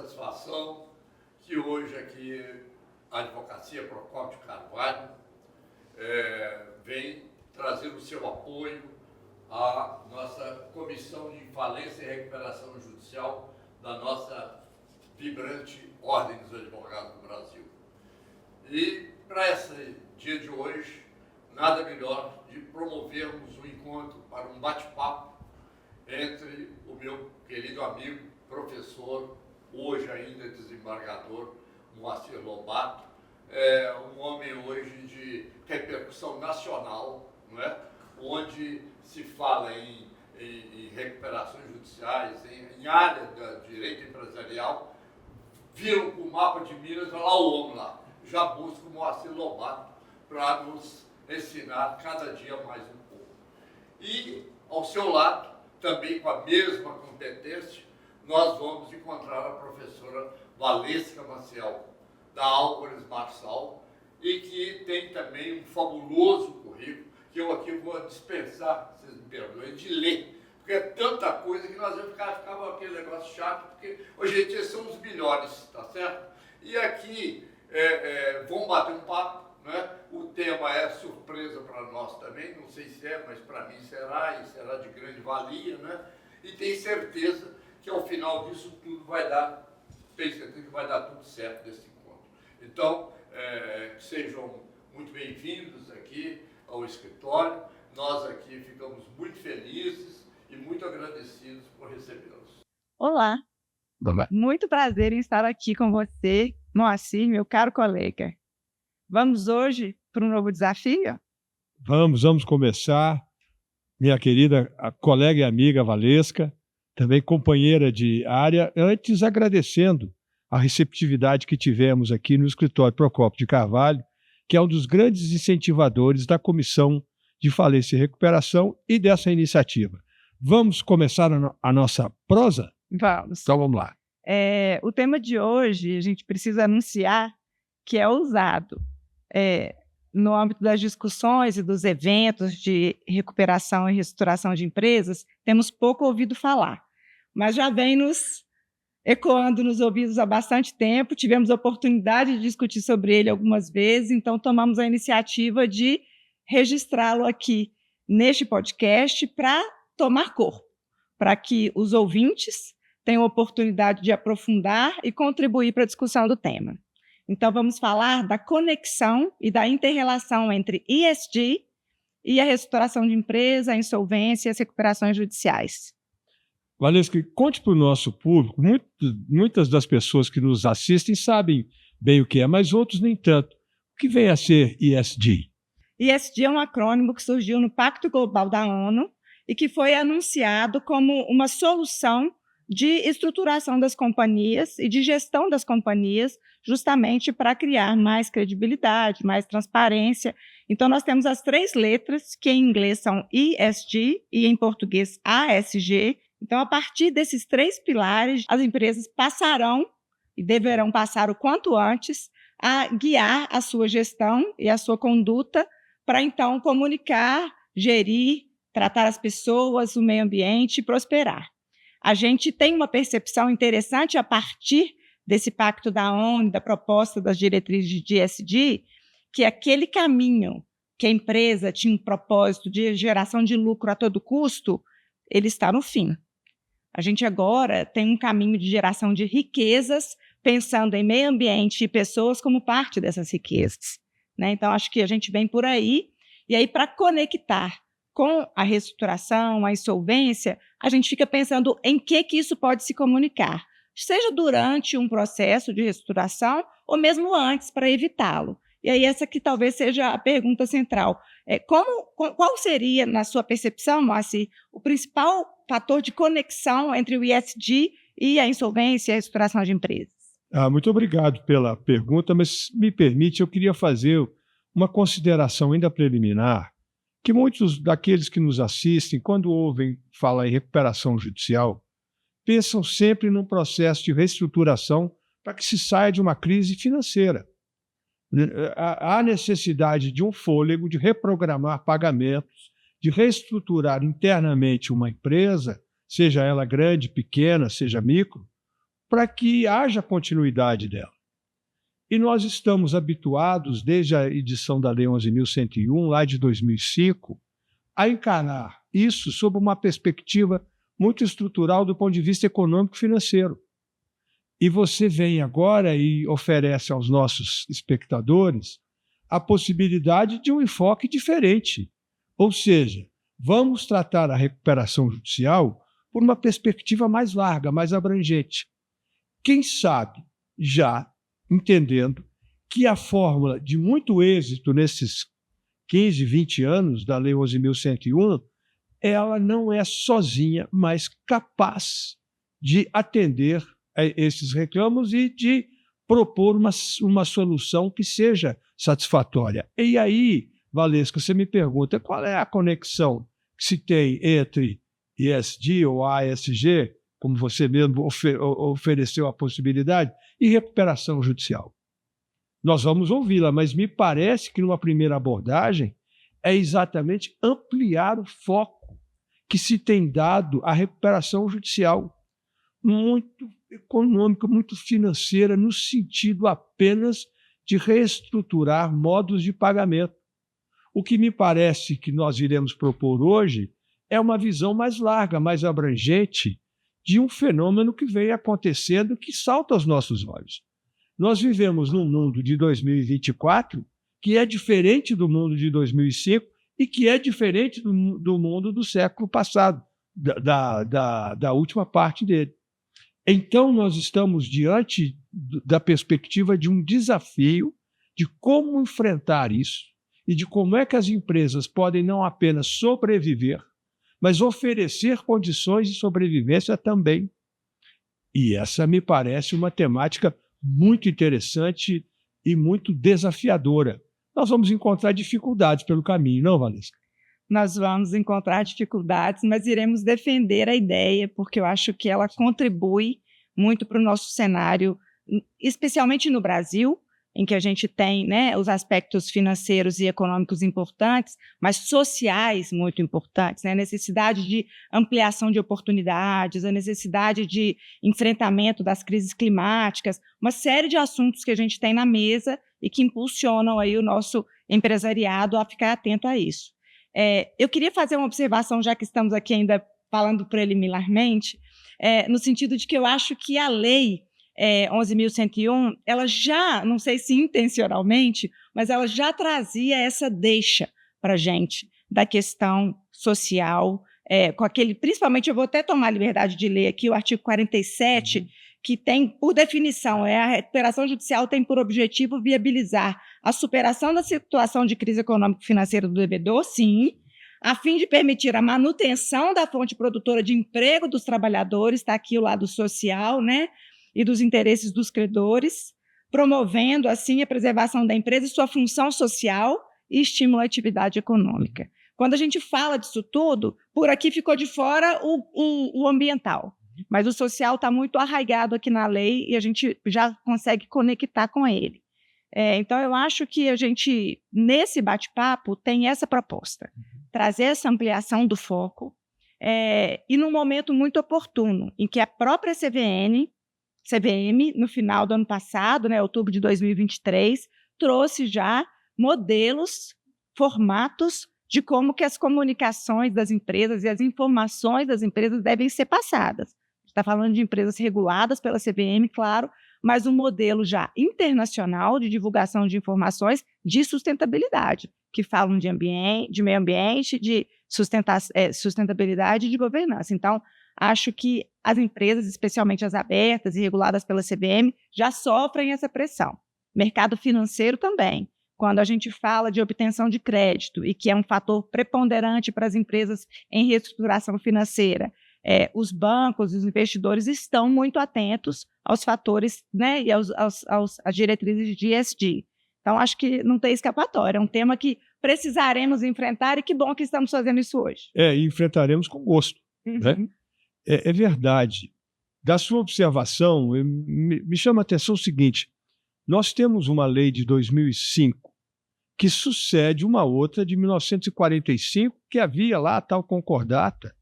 satisfação que hoje aqui a Advocacia Procópio de Carvalho vem trazer o seu apoio à nossa Comissão de Falência e Recuperação Judicial da nossa vibrante Ordem dos Advogados do Brasil. E para esse dia de hoje, nada melhor de promovermos um encontro para um bate-papo entre o meu querido amigo, professor, hoje ainda desembargador, Moacir Lobato, um homem hoje de repercussão nacional, não é? Onde se fala em recuperações judiciais, em área do direito empresarial, viram o mapa de Minas, olha lá o homem lá, já busca o Moacir Lobato para nos ensinar cada dia mais um pouco. E, ao seu lado, também com a mesma competência, nós vamos encontrar a professora Valesca Maciel, da Álvares Marçal, e que tem também um fabuloso currículo, que eu aqui vou dispensar, vocês me perdoem, de ler, porque é tanta coisa que nós vamos ficava aquele negócio chato, porque hoje em dia são os melhores, tá certo? E aqui vamos bater um papo, né? O tema é surpresa para nós também, não sei se é, mas para mim será, e será de grande valia, né? E tenho certeza que ao final disso tudo vai dar, tenho certeza que vai dar tudo certo nesse encontro. Então, sejam muito bem-vindos aqui ao escritório, nós aqui ficamos muito felizes e muito agradecidos por recebê-los. Olá, muito prazer em estar aqui com você, Moacir, meu caro colega. Vamos hoje para um novo desafio? Vamos começar. Minha querida colega e amiga Valesca, também companheira de área, antes agradecendo a receptividade que tivemos aqui no escritório Procópio de Carvalho, que é um dos grandes incentivadores da Comissão de Falência e Recuperação e dessa iniciativa. Vamos começar a nossa prosa? Vamos. Então vamos lá. O tema de hoje, a gente precisa anunciar que é ousado. No âmbito das discussões e dos eventos de recuperação e reestruturação de empresas, temos pouco ouvido falar, mas já vem nos ecoando nos ouvidos há bastante tempo, tivemos a oportunidade de discutir sobre ele algumas vezes, então tomamos a iniciativa de registrá-lo aqui neste podcast para tomar corpo, para que os ouvintes tenham a oportunidade de aprofundar e contribuir para a discussão do tema. Então, vamos falar da conexão e da inter-relação entre ESG e a reestruturação de empresa, a insolvência e as recuperações judiciais. Valesca, conte para o nosso público, muitas das pessoas que nos assistem sabem bem o que é, mas outros nem tanto. O que vem a ser ESG? ESG é um acrônimo que surgiu no Pacto Global da ONU e que foi anunciado como uma solução de estruturação das companhias e de gestão das companhias, justamente para criar mais credibilidade, mais transparência. Então, nós temos as 3 letras, que em inglês são ESG e em português ASG. Então, a partir desses 3 pilares, as empresas passarão e deverão passar o quanto antes a guiar a sua gestão e a sua conduta para, então, comunicar, gerir, tratar as pessoas, o meio ambiente e prosperar. A gente tem uma percepção interessante a partir desse pacto da ONU, da proposta das diretrizes de ESG, que aquele caminho que a empresa tinha um propósito de geração de lucro a todo custo, ele está no fim. A gente agora tem um caminho de geração de riquezas, pensando em meio ambiente e pessoas como parte dessas riquezas, né? Então, acho que a gente vem por aí, e aí para conectar com a reestruturação, a insolvência, a gente fica pensando em que isso pode se comunicar, seja durante um processo de reestruturação ou mesmo antes, para evitá-lo. E aí essa que talvez seja a pergunta central. Qual seria, na sua percepção, Moacir, o principal fator de conexão entre o ESG e a insolvência e a reestruturação de empresas? Muito obrigado pela pergunta, mas me permite, eu queria fazer uma consideração ainda preliminar, que muitos daqueles que nos assistem, quando ouvem falar em recuperação judicial, pensam sempre num processo de reestruturação para que se saia de uma crise financeira. Há necessidade de um fôlego, de reprogramar pagamentos, de reestruturar internamente uma empresa, seja ela grande, pequena, seja micro, para que haja continuidade dela. E nós estamos habituados, desde a edição da Lei 11.101, lá de 2005, a encarar isso sob uma perspectiva muito estrutural do ponto de vista econômico e financeiro. E você vem agora e oferece aos nossos espectadores a possibilidade de um enfoque diferente. Ou seja, vamos tratar a recuperação judicial por uma perspectiva mais larga, mais abrangente. Quem sabe, já entendendo que a fórmula de muito êxito nesses 15, 20 anos da Lei 11.101, ela não é sozinha, mas capaz de atender a esses reclamos e de propor uma solução que seja satisfatória. E aí, Valesca, você me pergunta qual é a conexão que se tem entre ESG ou ASG, como você mesmo ofereceu a possibilidade, e recuperação judicial. Nós vamos ouvi-la, mas me parece que numa primeira abordagem é exatamente ampliar o foco que se tem dado à recuperação judicial, muito econômica, muito financeira, no sentido apenas de reestruturar modos de pagamento. O que me parece que nós iremos propor hoje é uma visão mais larga, mais abrangente de um fenômeno que vem acontecendo que salta aos nossos olhos. Nós vivemos num mundo de 2024 que é diferente do mundo de 2005 e que é diferente do mundo do século passado, da última parte dele. Então, nós estamos diante da perspectiva de um desafio de como enfrentar isso e de como é que as empresas podem não apenas sobreviver, mas oferecer condições de sobrevivência também. E essa me parece uma temática muito interessante e muito desafiadora. Nós vamos encontrar dificuldades pelo caminho, não, Valesca? Nós vamos encontrar dificuldades, mas iremos defender a ideia, porque eu acho que ela contribui muito para o nosso cenário, especialmente no Brasil, em que a gente tem, né, os aspectos financeiros e econômicos importantes, mas sociais muito importantes, né? A necessidade de ampliação de oportunidades, a necessidade de enfrentamento das crises climáticas, uma série de assuntos que a gente tem na mesa e que impulsionam aí o nosso empresariado a ficar atento a isso. Eu queria fazer uma observação, já que estamos aqui ainda falando preliminarmente, no sentido de que eu acho que a lei 11.101, ela já, não sei se intencionalmente, mas ela já trazia essa deixa para a gente da questão social, com aquele, principalmente, eu vou até tomar a liberdade de ler aqui o artigo 47, que tem, por definição, a recuperação judicial tem por objetivo viabilizar a superação da situação de crise econômico-financeira do devedor, sim, a fim de permitir a manutenção da fonte produtora de emprego dos trabalhadores, está aqui o lado social, né, e dos interesses dos credores, promovendo, assim, a preservação da empresa e sua função social e estímulo à atividade econômica. Quando a gente fala disso tudo, por aqui ficou de fora o ambiental, mas o social está muito arraigado aqui na lei e a gente já consegue conectar com ele. Então, eu acho que a gente, nesse bate-papo, tem essa proposta, trazer essa ampliação do foco e num momento muito oportuno, em que a própria CVM, no final do ano passado, né, outubro de 2023, trouxe já modelos, formatos de como que as comunicações das empresas e as informações das empresas devem ser passadas. A gente está falando de empresas reguladas pela CVM, claro, mas um modelo já internacional de divulgação de informações de sustentabilidade, que falam de meio ambiente, de sustentabilidade e de governança. Então, acho que as empresas, especialmente as abertas e reguladas pela CVM, já sofrem essa pressão. Mercado financeiro também. Quando a gente fala de obtenção de crédito, e que é um fator preponderante para as empresas em reestruturação financeira, os bancos e os investidores estão muito atentos aos fatores, né, e às diretrizes de ESG. Então, acho que não tem escapatória. É um tema que precisaremos enfrentar e que bom que estamos fazendo isso hoje. E enfrentaremos com gosto. Né? É verdade. Da sua observação, me chama a atenção o seguinte: nós temos uma lei de 2005 que sucede uma outra de 1945, que havia lá a tal concordata.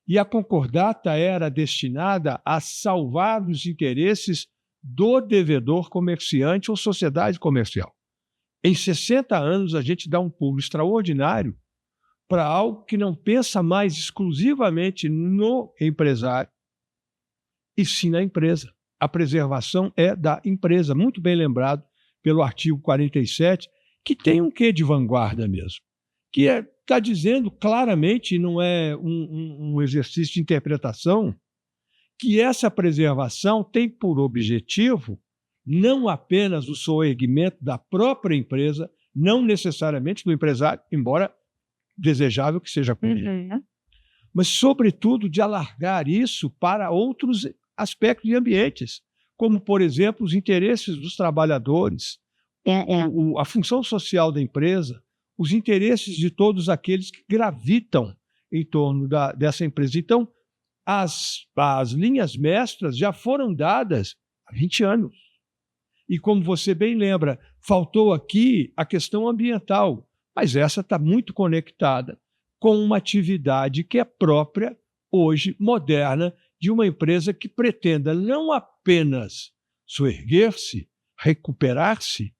e a concordata era destinada a salvar os interesses do devedor comerciante ou sociedade comercial. Em 60 anos, a gente dá um pulo extraordinário para algo que não pensa mais exclusivamente no empresário, e sim na empresa. A preservação é da empresa, muito bem lembrado pelo artigo 47, que tem um quê de vanguarda mesmo, que está dizendo claramente, não é um exercício de interpretação, que essa preservação tem por objetivo não apenas o soerguimento da própria empresa, não necessariamente do empresário, embora desejável que seja com ele, mas, sobretudo, de alargar isso para outros aspectos de ambientes, como, por exemplo, os interesses dos trabalhadores, a função social da empresa, os interesses de todos aqueles que gravitam em torno dessa empresa. Então, as linhas mestras já foram dadas há 20 anos. E, como você bem lembra, faltou aqui a questão ambiental, mas essa está muito conectada com uma atividade que é própria, hoje, moderna, de uma empresa que pretenda não apenas soerguer-se, recuperar-se,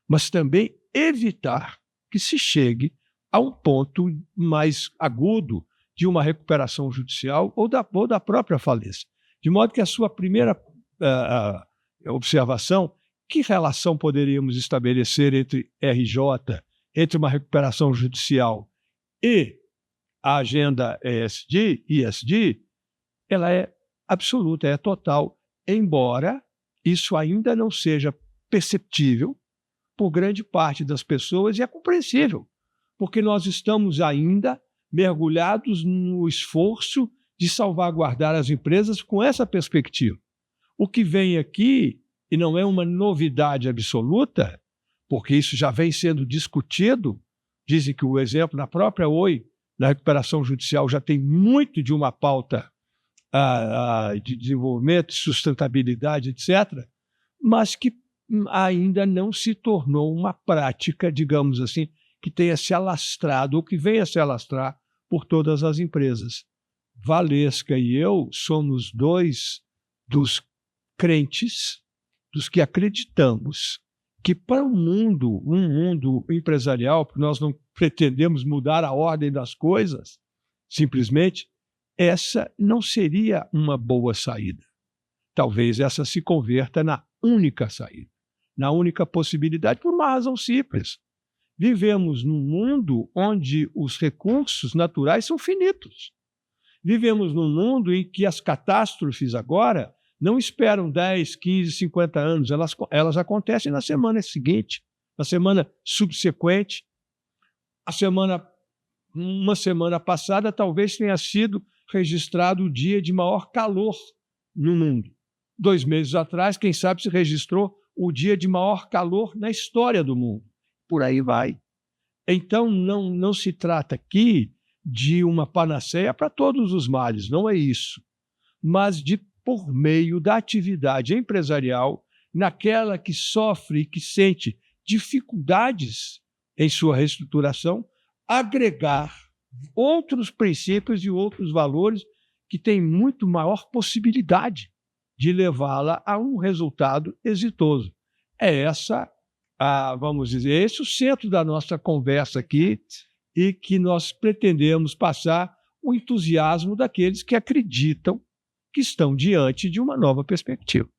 mas também evitar que se chegue a um ponto mais agudo de uma recuperação judicial ou da própria falência. De modo que a sua primeira observação, que relação poderíamos estabelecer entre RJ, entre uma recuperação judicial e a agenda ESG, ela é absoluta, é total, embora isso ainda não seja perceptível por grande parte das pessoas, e é compreensível, porque nós estamos ainda mergulhados no esforço de salvaguardar as empresas com essa perspectiva. O que vem aqui, e não é uma novidade absoluta, porque isso já vem sendo discutido, dizem que o exemplo na própria Oi, na recuperação judicial, já tem muito de uma pauta de desenvolvimento, sustentabilidade, etc., mas que ainda não se tornou uma prática, digamos assim, que tenha se alastrado ou que venha a se alastrar por todas as empresas. Valesca e eu somos dois dos crentes, dos que acreditamos que para um mundo empresarial, porque nós não pretendemos mudar a ordem das coisas, simplesmente, essa não seria uma boa saída. Talvez essa se converta na única saída, na única possibilidade, por uma razão simples. Vivemos num mundo onde os recursos naturais são finitos. Vivemos num mundo em que as catástrofes agora não esperam 10, 15, 50 anos, elas acontecem na semana seguinte, na semana subsequente. Uma semana passada talvez tenha sido registrado o dia de maior calor no mundo. 2 meses atrás, quem sabe se registrou o dia de maior calor na história do mundo. Por aí vai. Então, não se trata aqui de uma panaceia para todos os males, não é isso. Mas de, por meio da atividade empresarial, naquela que sofre e que sente dificuldades em sua reestruturação, agregar outros princípios e outros valores que têm muito maior possibilidade de levá-la a um resultado exitoso. É vamos dizer, esse é o centro da nossa conversa aqui, e que nós pretendemos passar o entusiasmo daqueles que acreditam que estão diante de uma nova perspectiva.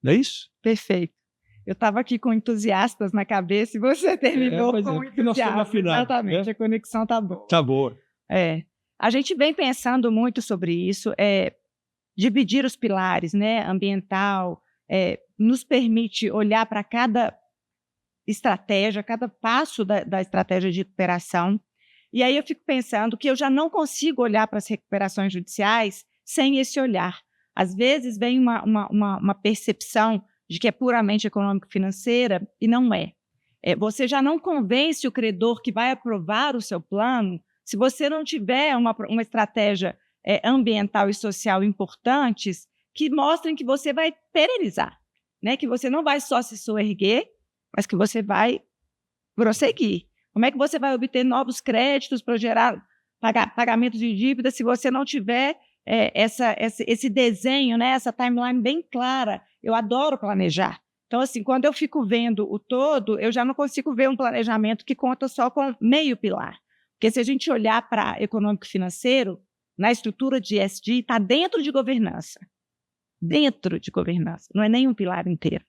Não é isso? Perfeito. Eu estava aqui com entusiastas na cabeça e você terminou com porque nós estamos afinados. Exatamente, a conexão está boa. Está boa. A gente vem pensando muito sobre isso, dividir os pilares, né, ambiental, nos permite olhar para cada estratégia, cada passo da estratégia de recuperação. E aí eu fico pensando que eu já não consigo olhar para as recuperações judiciais sem esse olhar. Às vezes vem uma percepção de que é puramente econômico-financeira, e não é. Você já não convence o credor que vai aprovar o seu plano se você não tiver uma estratégia ambiental e social importantes que mostrem que você vai perenizar, né? Que você não vai só se soerguer, mas que você vai prosseguir. Como é que você vai obter novos créditos para pagamento de dívida se você não tiver esse desenho, né, essa timeline bem clara. Eu adoro planejar. Então, assim, quando eu fico vendo o todo, eu já não consigo ver um planejamento que conta só com meio pilar. Porque se a gente olhar para econômico e financeiro, na estrutura de ESG, está dentro de governança. Dentro de governança. Não é nem um pilar inteiro.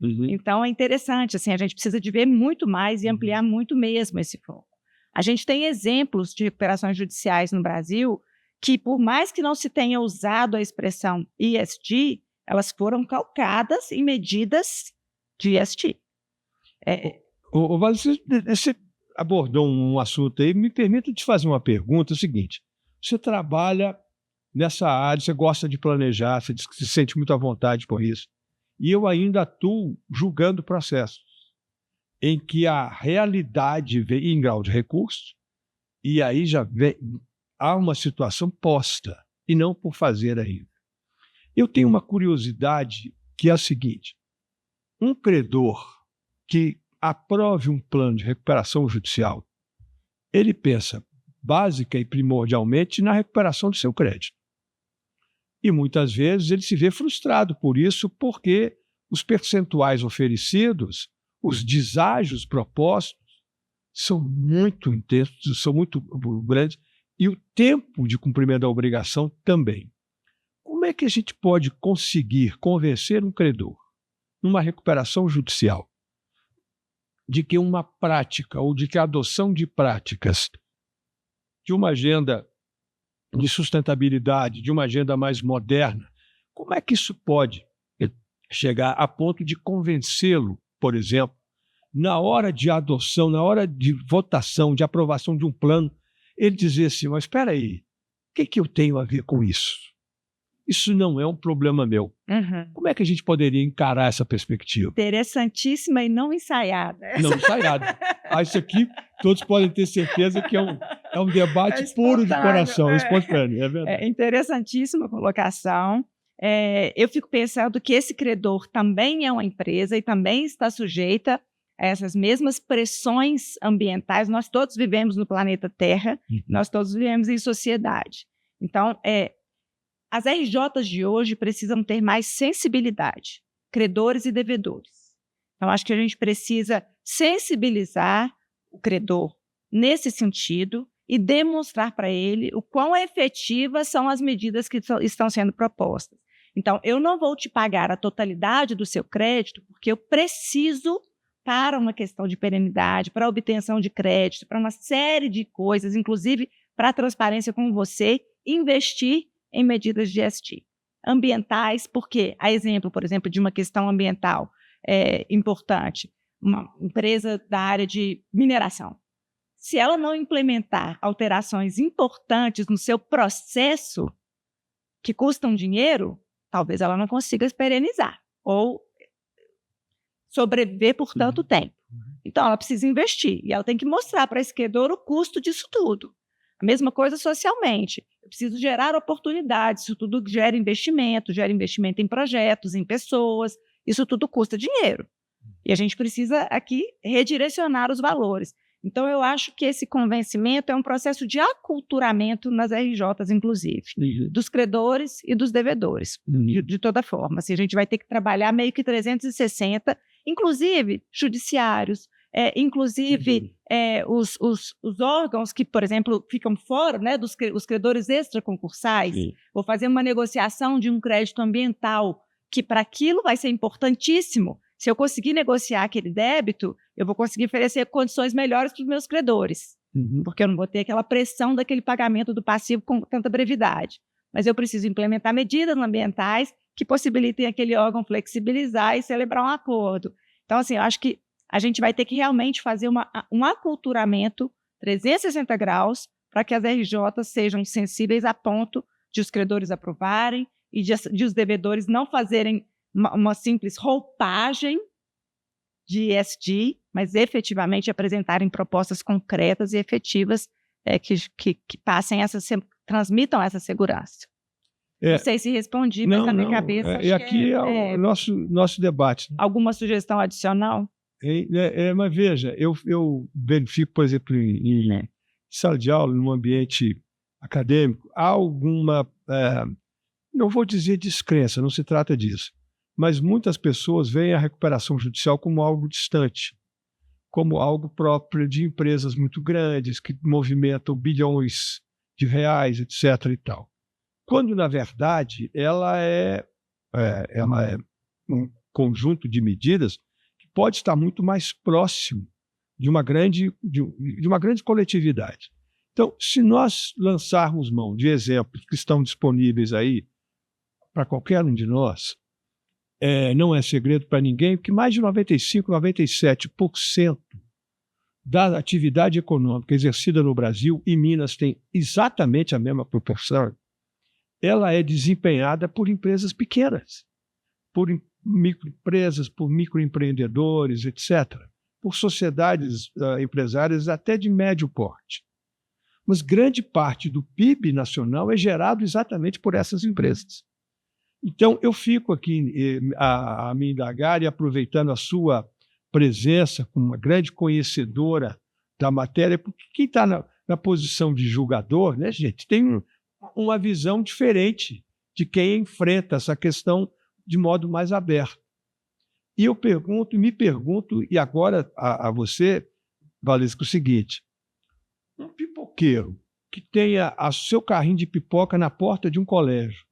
Então, é interessante. Assim, a gente precisa de ver muito mais e ampliar muito mesmo esse foco. A gente tem exemplos de recuperações judiciais no Brasil que, por mais que não se tenha usado a expressão ESG, elas foram calcadas em medidas de ESG. Você abordou um assunto aí, me permita te fazer uma pergunta, é o seguinte, você trabalha nessa área, você gosta de planejar, você diz que se sente muito à vontade por isso, e eu ainda atuo julgando processos em que a realidade vem em grau de recurso, e aí há uma situação posta, e não por fazer ainda. Eu tenho uma curiosidade que é a seguinte: um credor que aprove um plano de recuperação judicial, ele pensa básica e primordialmente na recuperação do seu crédito. E muitas vezes ele se vê frustrado por isso, porque os percentuais oferecidos, os deságios propostos, são muito intensos, são muito grandes, e o tempo de cumprimento da obrigação também. Como é que a gente pode conseguir convencer um credor, numa recuperação judicial, de que uma prática ou de que a adoção de práticas de uma agenda de sustentabilidade, de uma agenda mais moderna, como é que isso pode chegar a ponto de convencê-lo, por exemplo, na hora de adoção, na hora de votação, de aprovação de um plano, ele dizer assim, mas espera aí, o que eu tenho a ver com isso? Isso não é um problema meu. Como é que a gente poderia encarar essa perspectiva? Interessantíssima e não ensaiada. Não ensaiada. Isso aqui, todos podem ter certeza que é um debate puro de coração, espontâneo, é verdade. É interessantíssima a colocação. Eu fico pensando que esse credor também é uma empresa e também está sujeita a essas mesmas pressões ambientais. Nós todos vivemos no planeta Terra, nós todos vivemos em sociedade. Então, as RJs de hoje precisam ter mais sensibilidade, credores e devedores. Então, acho que a gente precisa sensibilizar o credor nesse sentido e demonstrar para ele o quão efetivas são as medidas que estão sendo propostas. Então, eu não vou te pagar a totalidade do seu crédito porque eu preciso, para uma questão de perenidade, para a obtenção de crédito, para uma série de coisas, inclusive para a transparência com você, investir em medidas de ESG. Ambientais, porque, a exemplo, por exemplo, de uma questão ambiental importante, uma empresa da área de mineração. Se ela não implementar alterações importantes no seu processo, que custam dinheiro, talvez ela não consiga se perenizar ou sobreviver por tanto tempo. Então, ela precisa investir e ela tem que mostrar para esse credor o custo disso tudo. A mesma coisa socialmente. Eu preciso gerar oportunidades, isso tudo gera investimento em projetos, em pessoas, isso tudo custa dinheiro. E a gente precisa aqui redirecionar os valores. Então, eu acho que esse convencimento é um processo de aculturamento nas RJs, inclusive, dos credores e dos devedores, de toda forma. Assim, a gente vai ter que trabalhar meio que 360, inclusive judiciários, inclusive os órgãos que, por exemplo, ficam fora, né, os credores extraconcursais. Vou fazer uma negociação de um crédito ambiental, que para aquilo vai ser importantíssimo. Se eu conseguir negociar aquele débito, eu vou conseguir oferecer condições melhores para os meus credores, porque eu não vou ter aquela pressão daquele pagamento do passivo com tanta brevidade. Mas eu preciso implementar medidas ambientais que possibilitem aquele órgão flexibilizar e celebrar um acordo. Então, assim, eu acho que a gente vai ter que realmente fazer um aculturamento 360 graus para que as RJs sejam sensíveis a ponto de os credores aprovarem e de os devedores não fazerem uma simples roupagem de ESG, mas efetivamente apresentarem propostas concretas e efetivas que transmitam essa segurança. Não sei se respondi, mas na minha cabeça... E aqui é o nosso debate. Alguma sugestão adicional? Mas veja, eu verifico, por exemplo, sala de aula, num ambiente acadêmico, há alguma, não vou dizer descrença, não se trata disso, mas muitas pessoas veem a recuperação judicial como algo distante, como algo próprio de empresas muito grandes, que movimentam bilhões de reais, etc. e tal. Quando, na verdade, ela é um conjunto de medidas que pode estar muito mais próximo de uma grande coletividade. Então, se nós lançarmos mão de exemplos que estão disponíveis aí para qualquer um de nós, não é segredo para ninguém que mais de 95%, 97% da atividade econômica exercida no Brasil, e Minas tem exatamente a mesma proporção, ela é desempenhada por empresas pequenas, por microempresas, por microempreendedores, etc., por sociedades empresárias até de médio porte. Mas grande parte do PIB nacional é gerado exatamente por essas empresas. Então, eu fico aqui a me indagar e aproveitando a sua presença como uma grande conhecedora da matéria, porque quem está na posição de julgador, né, gente, tem uma visão diferente de quem enfrenta essa questão de modo mais aberto. E eu me pergunto, e agora a você, Valesca, o seguinte: um pipoqueiro que tenha o seu carrinho de pipoca na porta de um colégio,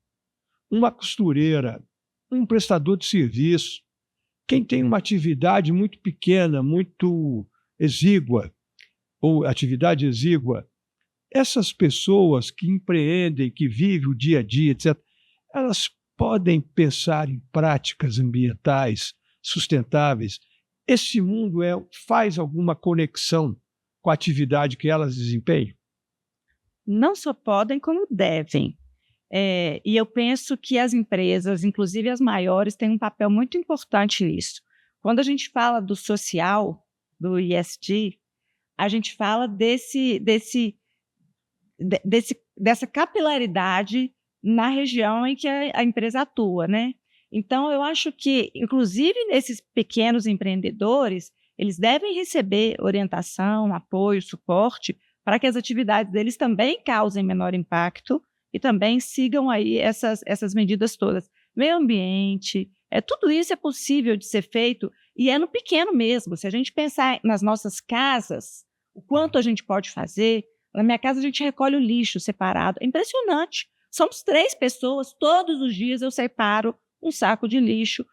uma costureira, um prestador de serviço, quem tem uma atividade muito pequena, muito exígua, ou atividade exígua, essas pessoas que empreendem, que vivem o dia a dia, etc., elas podem pensar em práticas ambientais sustentáveis. Esse mundo faz alguma conexão com a atividade que elas desempenham? Não só podem, como devem. E eu penso que as empresas, inclusive as maiores, têm um papel muito importante nisso. Quando a gente fala do social, do ESG, a gente fala dessa capilaridade na região em que a empresa atua, né? Então, eu acho que, inclusive, nesses pequenos empreendedores, eles devem receber orientação, apoio, suporte, para que as atividades deles também causem menor impacto e também sigam aí essas medidas todas. Meio ambiente, tudo isso é possível de ser feito e é no pequeno mesmo. Se a gente pensar nas nossas casas, o quanto a gente pode fazer, na minha casa a gente recolhe o lixo separado, é impressionante. Somos 3 pessoas, todos os dias eu separo um saco de lixo,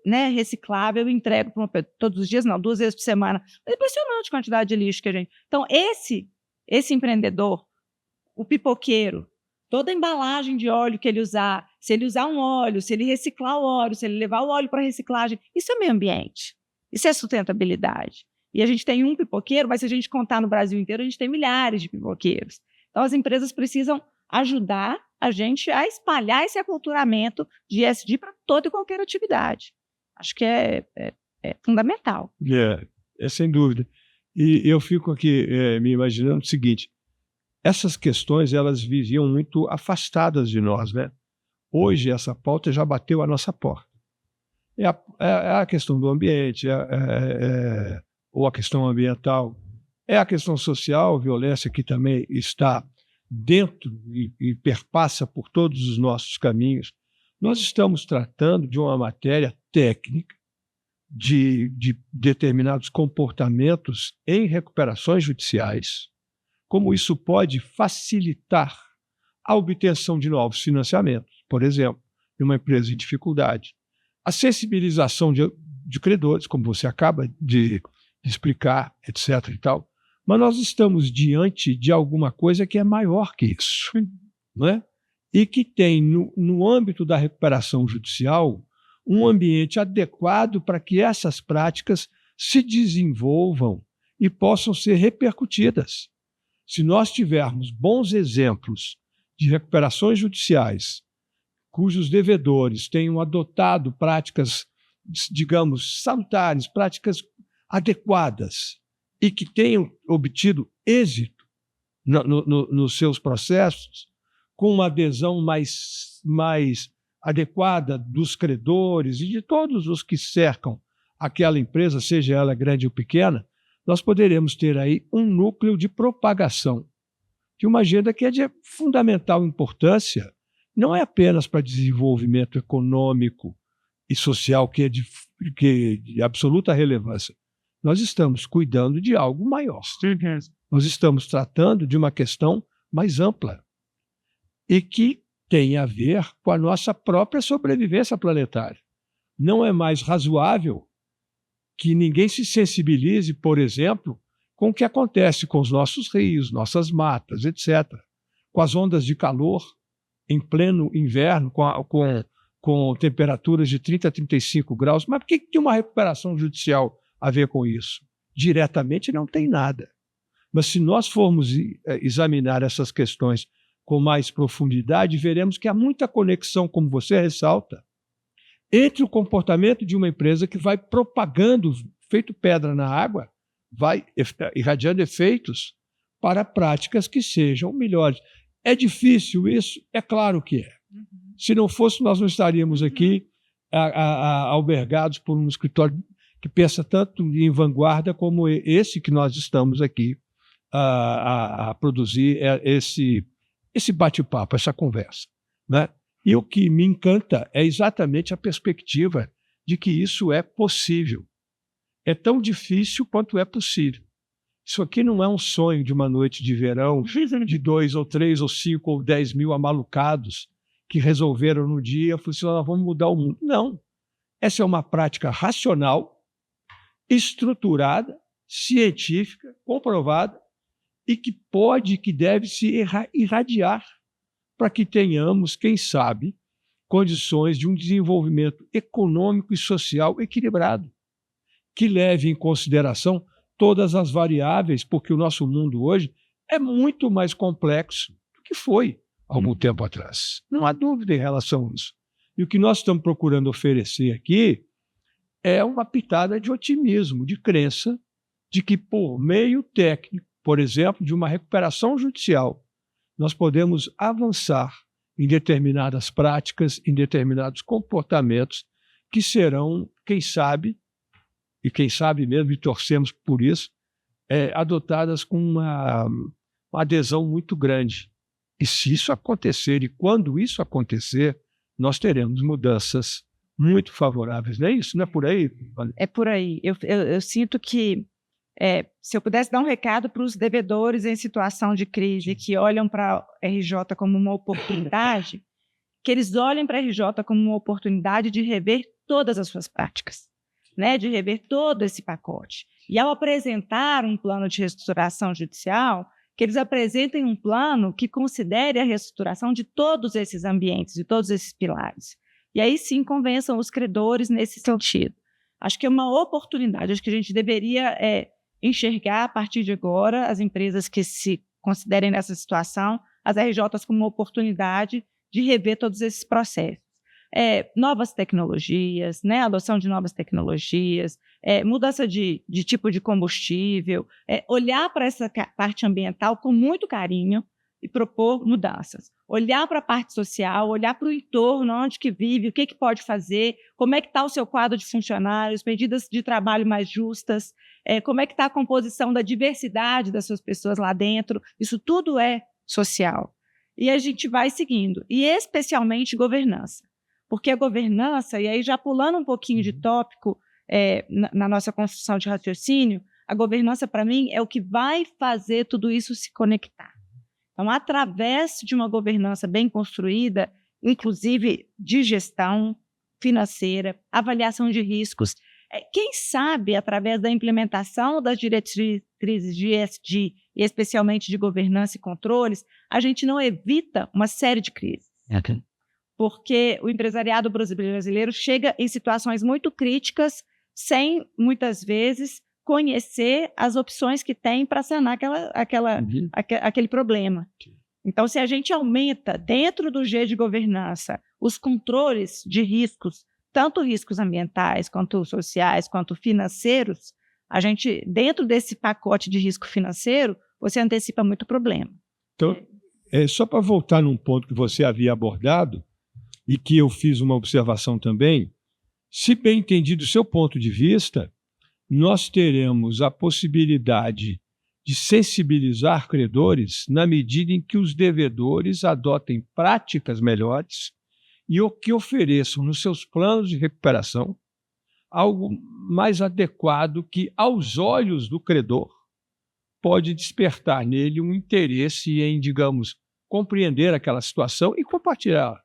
né, reciclável, e entrego todos os dias, não, 2 vezes por semana. É impressionante a quantidade de lixo que a gente... Então, esse empreendedor, o pipoqueiro, toda a embalagem de óleo que ele usar, se ele usar um óleo, se ele reciclar o óleo, se ele levar o óleo para reciclagem, isso é meio ambiente, isso é sustentabilidade. E a gente tem um pipoqueiro, mas se a gente contar no Brasil inteiro, a gente tem milhares de pipoqueiros. Então, as empresas precisam ajudar a gente a espalhar esse aculturamento de ESG para toda e qualquer atividade. Acho que é fundamental. Sem dúvida. E eu fico aqui me imaginando o seguinte: essas questões elas viviam muito afastadas de nós, né? Hoje essa pauta já bateu a nossa porta. É a questão do ambiente, ou a questão ambiental, é a questão social, violência, que também está dentro e perpassa por todos os nossos caminhos. Nós estamos tratando de uma matéria técnica de determinados comportamentos em recuperações judiciais, como isso pode facilitar a obtenção de novos financiamentos, por exemplo, de uma empresa em dificuldade. A sensibilização de credores, como você acaba de explicar, etc. e tal. Mas nós estamos diante de alguma coisa que é maior que isso, não é? E que tem, no âmbito da recuperação judicial, um ambiente adequado para que essas práticas se desenvolvam e possam ser repercutidas. Se nós tivermos bons exemplos de recuperações judiciais, cujos devedores tenham adotado práticas, digamos, salutares, práticas adequadas, e que tenham obtido êxito nos seus processos, com uma adesão mais adequada dos credores e de todos os que cercam aquela empresa, seja ela grande ou pequena, nós poderemos ter aí um núcleo de propagação de uma agenda que é de fundamental importância, não é apenas para desenvolvimento econômico e social, que é de absoluta relevância. Nós estamos cuidando de algo maior. Nós estamos tratando de uma questão mais ampla e que tem a ver com a nossa própria sobrevivência planetária. Não é mais razoável que ninguém se sensibilize, por exemplo, com o que acontece com os nossos rios, nossas matas, etc., com as ondas de calor em pleno inverno, com temperaturas de 30 a 35 graus. Mas por que tem uma recuperação judicial a ver com isso? Diretamente não tem nada. Mas se nós formos examinar essas questões com mais profundidade, veremos que há muita conexão, como você ressalta, entre o comportamento de uma empresa que vai propagando, feito pedra na água, vai irradiando efeitos para práticas que sejam melhores. É difícil isso? É claro que é. Se não fosse, nós não estaríamos aqui albergados por um escritório que pensa tanto em vanguarda como esse que nós estamos aqui a produzir esse bate-papo, essa conversa, né? E o que me encanta é exatamente a perspectiva de que isso é possível. É tão difícil quanto é possível. Isso aqui não é um sonho de uma noite de verão de 2 ou 3 ou 5 ou 10 mil amalucados que resolveram no dia, falaram, vamos mudar o mundo. Não. Essa é uma prática racional, estruturada, científica, comprovada e que pode, que deve se irradiar para que tenhamos, quem sabe, condições de um desenvolvimento econômico e social equilibrado, que leve em consideração todas as variáveis, porque o nosso mundo hoje é muito mais complexo do que foi há algum tempo atrás. Não há dúvida em relação a isso. E o que nós estamos procurando oferecer aqui é uma pitada de otimismo, de crença, de que por meio técnico, por exemplo, de uma recuperação judicial, nós podemos avançar em determinadas práticas, em determinados comportamentos que serão, quem sabe mesmo, e torcemos por isso, adotadas com uma adesão muito grande. E se isso acontecer, e quando isso acontecer, nós teremos mudanças muito favoráveis. Não é isso? Não é por aí? É por aí. Eu sinto que, se eu pudesse dar um recado para os devedores em situação de crise que olham para a RJ como uma oportunidade, que eles olhem para a RJ como uma oportunidade de rever todas as suas práticas, né? De rever todo esse pacote. E ao apresentar um plano de reestruturação judicial, que eles apresentem um plano que considere a reestruturação de todos esses ambientes, de todos esses pilares. E aí sim convençam os credores nesse sentido. Acho que é uma oportunidade, acho que a gente deveria enxergar a partir de agora as empresas que se considerem nessa situação, as RJs como uma oportunidade de rever todos esses processos. Novas tecnologias, né? Adoção de novas tecnologias, mudança de tipo de combustível, olhar para essa parte ambiental com muito carinho e propor mudanças. Olhar para a parte social, olhar para o entorno, onde que vive, o que pode fazer, como é que está o seu quadro de funcionários, medidas de trabalho mais justas, como é que está a composição da diversidade das suas pessoas lá dentro. Isso tudo é social. E a gente vai seguindo, e especialmente governança. Porque a governança, e aí já pulando um pouquinho de tópico na nossa construção de raciocínio, a governança, para mim, é o que vai fazer tudo isso se conectar. Então, através de uma governança bem construída, inclusive de gestão financeira, avaliação de riscos, quem sabe, através da implementação das diretrizes de ESG, e especialmente de governança e controles, a gente não evita uma série de crises. Porque o empresariado brasileiro chega em situações muito críticas, sem, muitas vezes, conhecer as opções que tem para sanar aquele problema. Então, se a gente aumenta, dentro do G de governança, os controles de riscos, tanto riscos ambientais, quanto sociais, quanto financeiros, a gente, dentro desse pacote de risco financeiro, você antecipa muito problema. Então, só para voltar num ponto que você havia abordado, e que eu fiz uma observação também, se bem entendido o seu ponto de vista, nós teremos a possibilidade de sensibilizar credores na medida em que os devedores adotem práticas melhores e o que ofereçam nos seus planos de recuperação algo mais adequado que, aos olhos do credor, pode despertar nele um interesse em, digamos, compreender aquela situação e compartilhar.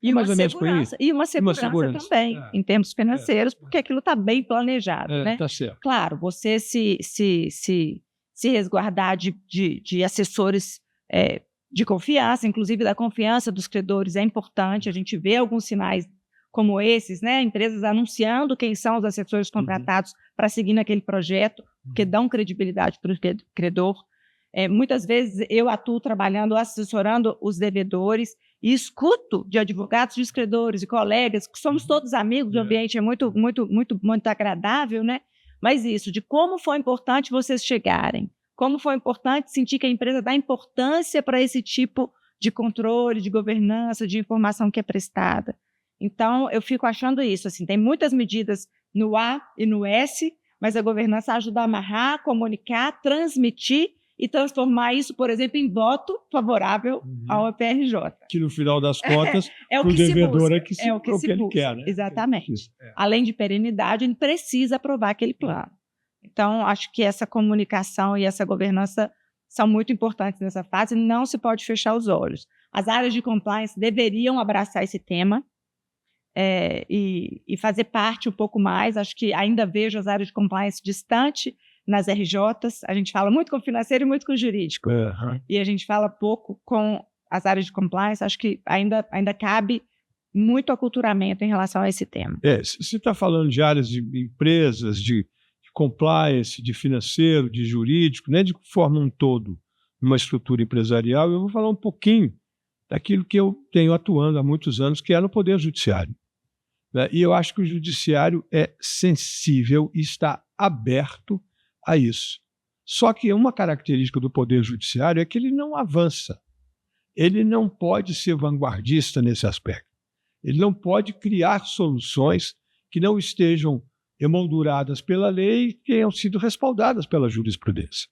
E mais uma ou menos por aí. segurança, e uma segurança também, em termos financeiros, porque aquilo está bem planejado, né? Tá certo. Claro, você se resguardar de assessores de confiança, inclusive da confiança dos credores, é importante. A gente vê alguns sinais como esses, né? Empresas anunciando quem são os assessores contratados para seguir naquele projeto, porque dão credibilidade para o credor. Muitas vezes eu atuo trabalhando, assessorando os devedores e escuto de advogados, de credores e colegas, que somos todos amigos, o ambiente é muito, muito, muito, muito agradável, né? Mas isso, de como foi importante vocês chegarem, como foi importante sentir que a empresa dá importância para esse tipo de controle, de governança, de informação que é prestada. Então, eu fico achando isso, assim, tem muitas medidas no A e no S, mas a governança ajuda a amarrar, comunicar, transmitir e transformar isso, por exemplo, em voto favorável ao EPRJ. Que, no final das contas, o o que se devedor busca, é que se, o que o se que ele busca. quer, né? Exatamente. Isso, Além de perenidade, ele precisa aprovar aquele plano. Então, acho que essa comunicação e essa governança são muito importantes nessa fase, não se pode fechar os olhos. As áreas de compliance deveriam abraçar esse tema e fazer parte um pouco mais. Acho que ainda vejo as áreas de compliance distante nas RJs. A gente fala muito com o financeiro e muito com o jurídico. E a gente fala pouco com as áreas de compliance. Acho que ainda cabe muito aculturamento em relação a esse tema. Você está falando de áreas de empresas, de compliance, de financeiro, de jurídico, né, de forma um todo, numa estrutura empresarial. Eu vou falar um pouquinho daquilo que eu tenho atuando há muitos anos, que é no Poder Judiciário. Né? E eu acho que o Judiciário é sensível e está aberto a isso. Só que uma característica do Poder Judiciário é que ele não avança. Ele não pode ser vanguardista nesse aspecto. Ele não pode criar soluções que não estejam emolduradas pela lei e tenham sido respaldadas pela jurisprudência.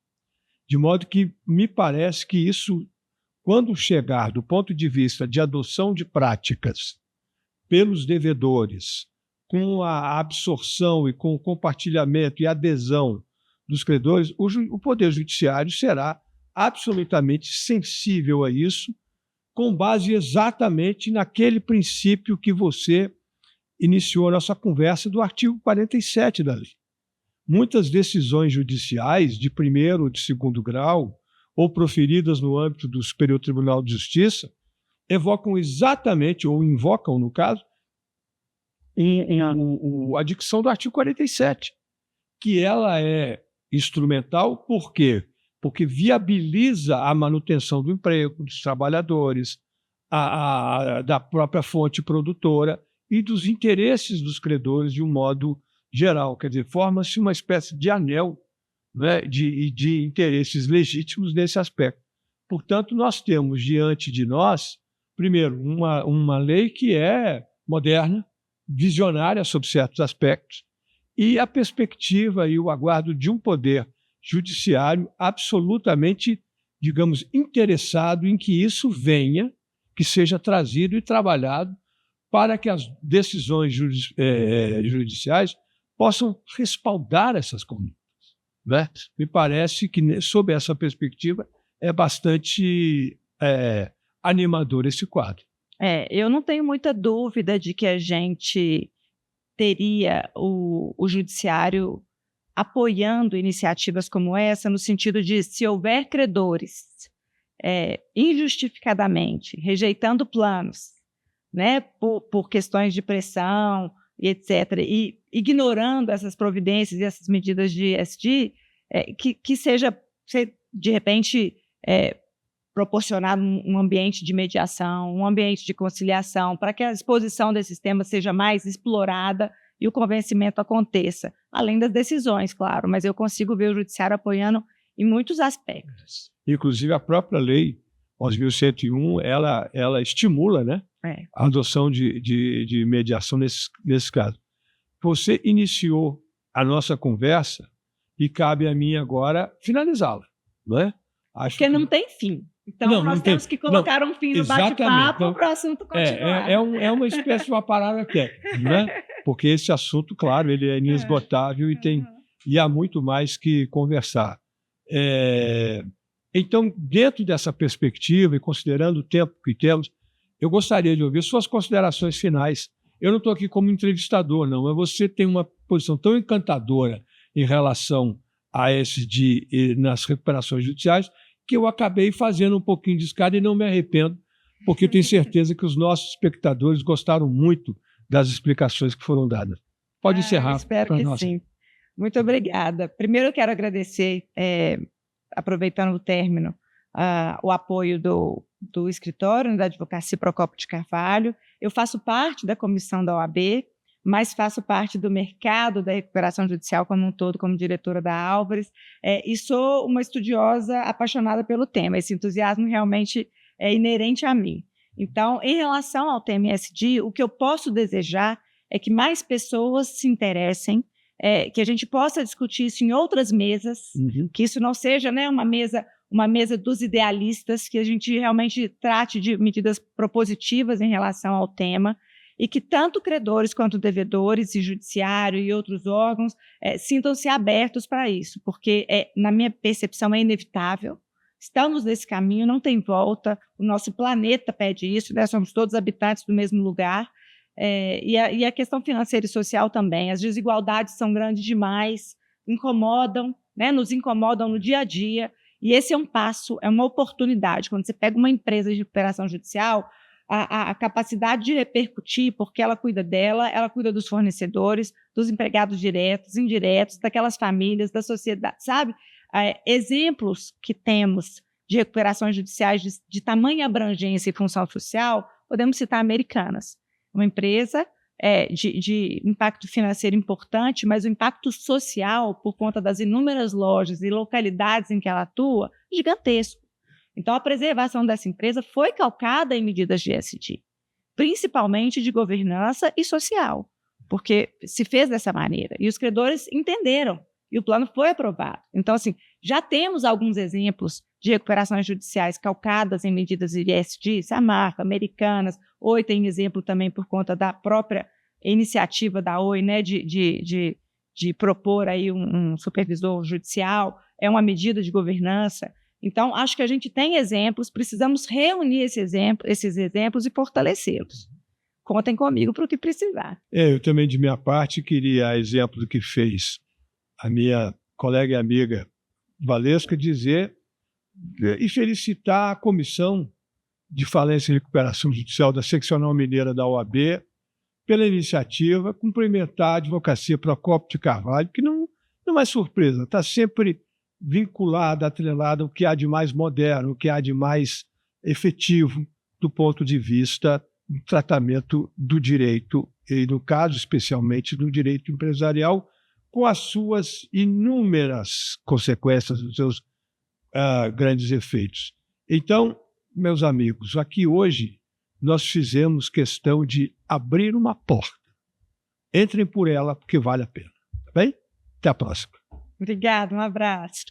De modo que me parece que isso, quando chegar do ponto de vista de adoção de práticas pelos devedores, com a absorção e com o compartilhamento e adesão dos credores, o Poder Judiciário será absolutamente sensível a isso, com base exatamente naquele princípio que você iniciou a nossa conversa do artigo 47 da lei. Muitas decisões judiciais de primeiro ou de segundo grau, ou proferidas no âmbito do Superior Tribunal de Justiça, evocam exatamente, ou invocam, no caso, a dicção do artigo 47, que ela é instrumental, por quê? Porque viabiliza a manutenção do emprego, dos trabalhadores, da própria fonte produtora e dos interesses dos credores de um modo geral. Quer dizer, forma-se uma espécie de anel, né, de interesses legítimos nesse aspecto. Portanto, nós temos diante de nós, primeiro, uma lei que é moderna, visionária sobre certos aspectos, e a perspectiva e o aguardo de um poder judiciário absolutamente, digamos, interessado em que isso venha, que seja trazido e trabalhado para que as decisões judiciais possam respaldar essas condutas. Né? Me parece que, sob essa perspectiva, é bastante animador esse quadro. Eu não tenho muita dúvida de que a gente teria o judiciário apoiando iniciativas como essa, no sentido de, se houver credores injustificadamente rejeitando planos, né, por questões de pressão e etc., e ignorando essas providências e essas medidas de ESG, que seja, de repente, proporcionado um ambiente de mediação, um ambiente de conciliação, para que a exposição desses temas seja mais explorada e o convencimento aconteça, além das decisões, claro, mas eu consigo ver o judiciário apoiando em muitos aspectos. Inclusive, a própria lei 11.101, ela estimula, né, a adoção de mediação nesse caso. Você iniciou a nossa conversa e cabe a mim agora finalizá-la, não é? Acho Porque que não tem fim. Então, Não, nós não tem- temos que colocar um fim no exatamente. bate-papo Então, para o assunto continuar. é uma espécie de uma parada técnica, né? Porque esse assunto, claro, ele é inesgotável e há muito mais que conversar. Então, dentro dessa perspectiva e considerando o tempo que temos, eu gostaria de ouvir suas considerações finais. Eu não estou aqui como entrevistador, não, mas você tem uma posição tão encantadora em relação a nas recuperações judiciais que eu acabei fazendo um pouquinho de escada e não me arrependo, porque eu tenho certeza que os nossos espectadores gostaram muito das explicações que foram dadas. Pode encerrar. Espero que nós. sim. Muito obrigada. Primeiro, eu quero agradecer, aproveitando o término, o apoio do escritório, da Advocacia Procópio de Carvalho. Eu faço parte da comissão da OAB, mas faço parte do mercado da recuperação judicial como um todo, como diretora da Álvares, e sou uma estudiosa apaixonada pelo tema. Esse entusiasmo realmente é inerente a mim. Então, em relação ao tema ESG, o que eu posso desejar é que mais pessoas se interessem, que a gente possa discutir isso em outras mesas, que isso não seja, né, uma mesa dos idealistas, que a gente realmente trate de medidas propositivas em relação ao tema, e que tanto credores quanto devedores e judiciário e outros órgãos sintam-se abertos para isso, porque, na minha percepção, é inevitável. Estamos nesse caminho, não tem volta, o nosso planeta pede isso, né? Somos todos habitantes do mesmo lugar, e a questão financeira e social também. As desigualdades são grandes demais, incomodam, né? Nos incomodam no dia a dia, e esse é um passo, é uma oportunidade. Quando você pega uma empresa de recuperação judicial, a capacidade de repercutir, porque ela cuida dela, ela cuida dos fornecedores, dos empregados diretos, indiretos, daquelas famílias, da sociedade, sabe? Exemplos que temos de recuperações judiciais de tamanha abrangência e função social, podemos citar Americanas, uma empresa de impacto financeiro importante, mas o impacto social, por conta das inúmeras lojas e localidades em que ela atua, gigantesco. Então, a preservação dessa empresa foi calcada em medidas de ESG, principalmente de governança e social, porque se fez dessa maneira, e os credores entenderam, e o plano foi aprovado. Então, assim, já temos alguns exemplos de recuperações judiciais calcadas em medidas de ESG, Samarco, Americanas, Oi tem exemplo também por conta da própria iniciativa da Oi, né, de propor aí um supervisor judicial, é uma medida de governança. Então, acho que a gente tem exemplos, precisamos reunir esses exemplos e fortalecê-los. Contem comigo para o que precisar. Eu também, de minha parte, queria, a exemplo do que fez a minha colega e amiga Valesca, dizer e felicitar a Comissão de Falência e Recuperação Judicial da Seccional Mineira da OAB pela iniciativa, cumprimentar a Advocacia Procópio de Carvalho, que não é surpresa, está sempre vinculada, atrelada ao que há de mais moderno, o que há de mais efetivo do ponto de vista do tratamento do direito, e no caso especialmente do direito empresarial, com as suas inúmeras consequências, os seus grandes efeitos. Então, meus amigos, aqui hoje nós fizemos questão de abrir uma porta. Entrem por ela, porque vale a pena. Tá bem? Até a próxima. Obrigada, um abraço.